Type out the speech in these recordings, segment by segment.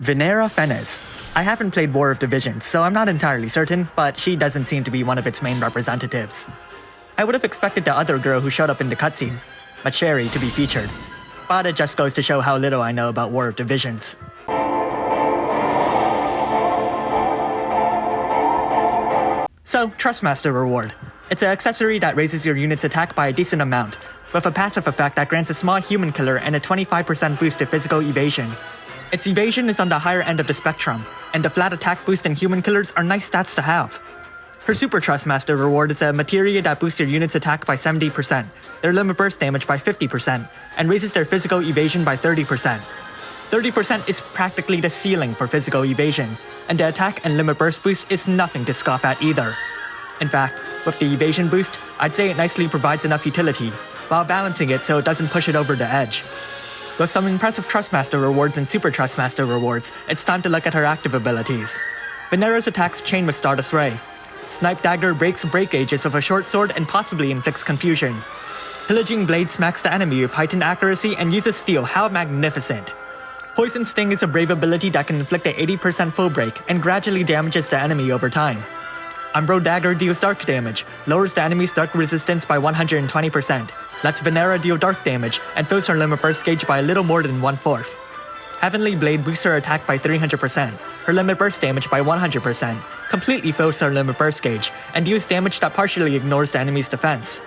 Vinera Fennes. I haven't played War of Divisions, so I'm not entirely certain, but she doesn't seem to be one of its main representatives. I would have expected the other girl who showed up in the cutscene, Sherry, to be featured. But it just goes to show how little I know about War of Divisions. So, Trustmaster Reward. It's an accessory that raises your unit's attack by a decent amount, with a passive effect that grants a small human killer and a 25% boost to physical evasion. Its evasion is on the higher end of the spectrum, and the flat attack boost and human killers are nice stats to have. Her Super Trustmaster Reward is a materia that boosts your unit's attack by 70%, their limit burst damage by 50%, and raises their physical evasion by 30%. 30% is practically the ceiling for physical evasion, and the attack and limit burst boost is nothing to scoff at either. In fact, with the evasion boost, I'd say it nicely provides enough utility, while balancing it so it doesn't push it over the edge. With some impressive Trustmaster rewards and Super Trustmaster rewards, it's time to look at her active abilities. Vinera's attacks chain with Stardust Ray. Snipe Dagger breaks break gauges with a short sword and possibly inflicts confusion. Pillaging Blade smacks the enemy with heightened accuracy and uses steel. How magnificent! Poison Sting is a brave ability that can inflict an 80% full break and gradually damages the enemy over time. Umbro Dagger deals dark damage, lowers the enemy's dark resistance by 120%, lets Vinera deal dark damage, and fills her limit burst gauge by a little more than 1/4. Heavenly Blade boosts her attack by 300%, her limit burst damage by 100%, completely fills her limit burst gauge, and deals damage that partially ignores the enemy's defense.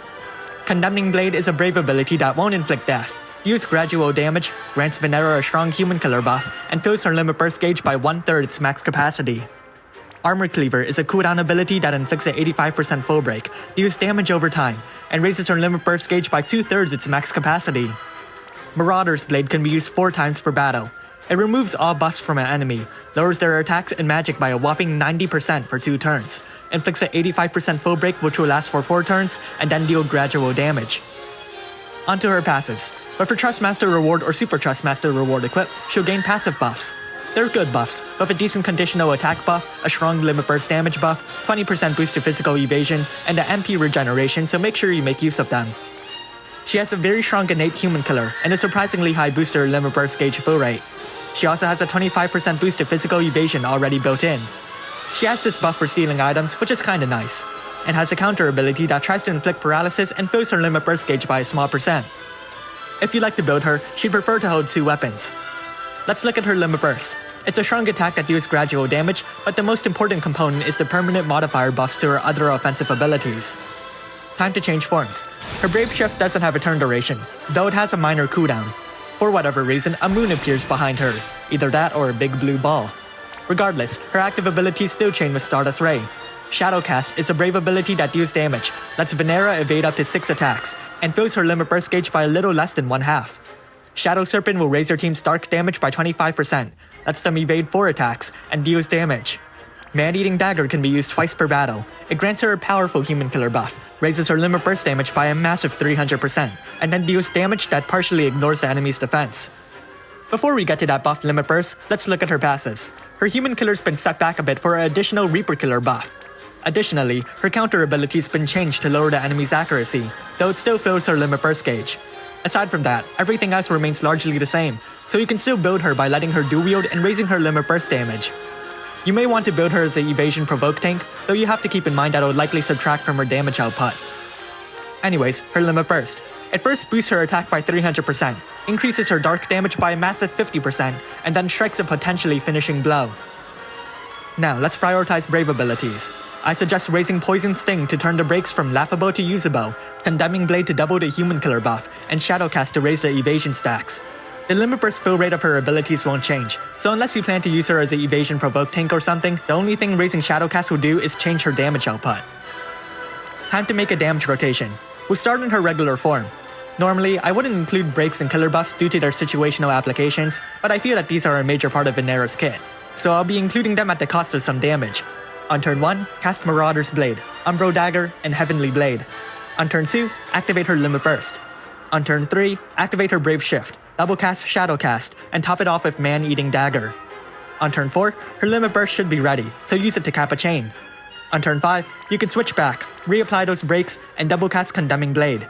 Condemning Blade is a brave ability that won't inflict death, deals gradual damage, grants Vinera a strong human killer buff, and fills her limit burst gauge by 1/3 its max capacity. Armor Cleaver is a cooldown ability that inflicts an 85% full break, deals damage over time, and raises her limit burst gauge by 2/3 its max capacity. Marauder's Blade can be used 4 times per battle. It removes all buffs from an enemy, lowers their attacks and magic by a whopping 90% for 2 turns, inflicts an 85% full break which will last for 4 turns, and then deal gradual damage. Onto her passives. With her Trustmaster Reward or Super Trustmaster Reward equipped, she'll gain passive buffs. They're good buffs, with a decent conditional attack buff, a strong limit burst damage buff, 20% boost to physical evasion, and an MP regeneration, so make sure you make use of them. She has a very strong innate human killer, and a surprisingly high boost to her limit burst gauge fill rate. She also has a 25% boost to physical evasion already built in. She has this buff for stealing items, which is kinda nice, and has a counter ability that tries to inflict paralysis and fills her limit burst gauge by a small percent. If you'd like to build her, she'd prefer to hold 2 weapons. Let's look at her limit burst. It's a strong attack that deals gradual damage, but the most important component is the permanent modifier buffs to her other offensive abilities. Time to change forms. Her Brave Shift doesn't have a turn duration, though it has a minor cooldown. For whatever reason, a moon appears behind her, either that or a big blue ball. Regardless, her active abilities still chain with Stardust Ray. Shadowcast is a brave ability that deals damage, lets Vinera evade up to 6 attacks, and fills her limit burst gauge by a little less than 1/2. Shadow Serpent will raise your team's dark damage by 25%, lets them evade 4 attacks, and deals damage. Man-Eating Dagger can be used twice per battle. It grants her a powerful human killer buff, raises her limit burst damage by a massive 300%, and then deals damage that partially ignores the enemy's defense. Before we get to that buff limit burst, let's look at her passives. Her human killer's been set back a bit for an additional Reaper killer buff. Additionally, her counter ability's been changed to lower the enemy's accuracy, though it still fills her limit burst gauge. Aside from that, everything else remains largely the same, so you can still build her by letting her dual wield and raising her limit burst damage. You may want to build her as an evasion provoke tank, though you have to keep in mind that it would likely subtract from her damage output. Anyways, her limit burst. It first boosts her attack by 300%, increases her dark damage by a massive 50%, and then strikes a potentially finishing blow. Now, let's prioritize brave abilities. I suggest raising Poison Sting to turn the breaks from laughable to usable, Condemning Blade to double the human killer buff, and Shadowcast to raise the evasion stacks. The limit burst fill rate of her abilities won't change, so unless you plan to use her as an evasion provoke tank or something, the only thing raising Shadowcast will do is change her damage output. Time to make a damage rotation. We'll start in her regular form. Normally, I wouldn't include breaks and killer buffs due to their situational applications, but I feel that these are a major part of Vinera's kit, so I'll be including them at the cost of some damage. On turn 1, cast Marauder's Blade, Umbro Dagger, and Heavenly Blade. On turn 2, activate her Limit Burst. On turn 3, activate her Brave Shift, double cast Shadowcast, and top it off with Man-Eating Dagger. On turn 4, her Limit Burst should be ready, so use it to cap a chain. On turn 5, you can switch back, reapply those breaks, and double cast Condemning Blade.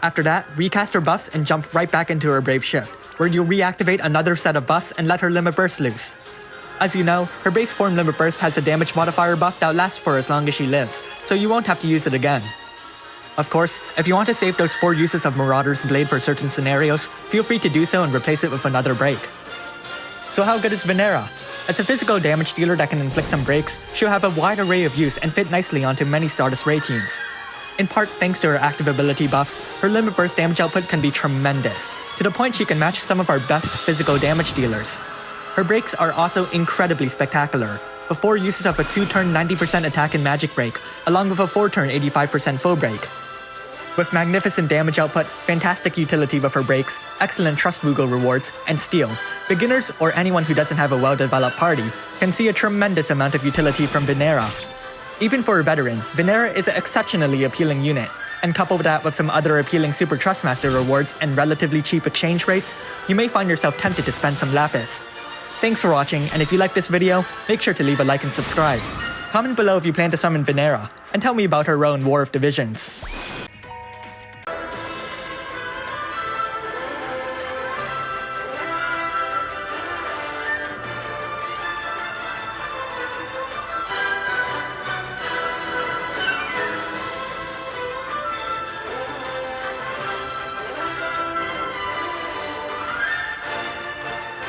After that, recast her buffs and jump right back into her Brave Shift, where you'll reactivate another set of buffs and let her Limit Burst loose. As you know, her base form Limit Burst has a damage modifier buff that lasts for as long as she lives, so you won't have to use it again. Of course, if you want to save those 4 uses of Marauder's Blade for certain scenarios, feel free to do so and replace it with another break. So how good is Vinera? As a physical damage dealer that can inflict some breaks, she'll have a wide array of use and fit nicely onto many Stardust Ray teams. In part thanks to her active ability buffs, her Limit Burst damage output can be tremendous, to the point she can match some of our best physical damage dealers. Her breaks are also incredibly spectacular, the 4 uses of a 2-turn 90% attack and magic break, along with a 4-turn 85% foe break. With magnificent damage output, fantastic utility with her breaks, excellent Trust Moogle rewards, and steal, beginners or anyone who doesn't have a well-developed party can see a tremendous amount of utility from Vinera. Even for a veteran, Vinera is an exceptionally appealing unit, and couple that with some other appealing Super Trustmaster rewards and relatively cheap exchange rates, you may find yourself tempted to spend some Lapis. Thanks for watching, and if you liked this video, make sure to leave a like and subscribe. Comment below if you plan to summon Vinera, and tell me about her role in War of Divisions.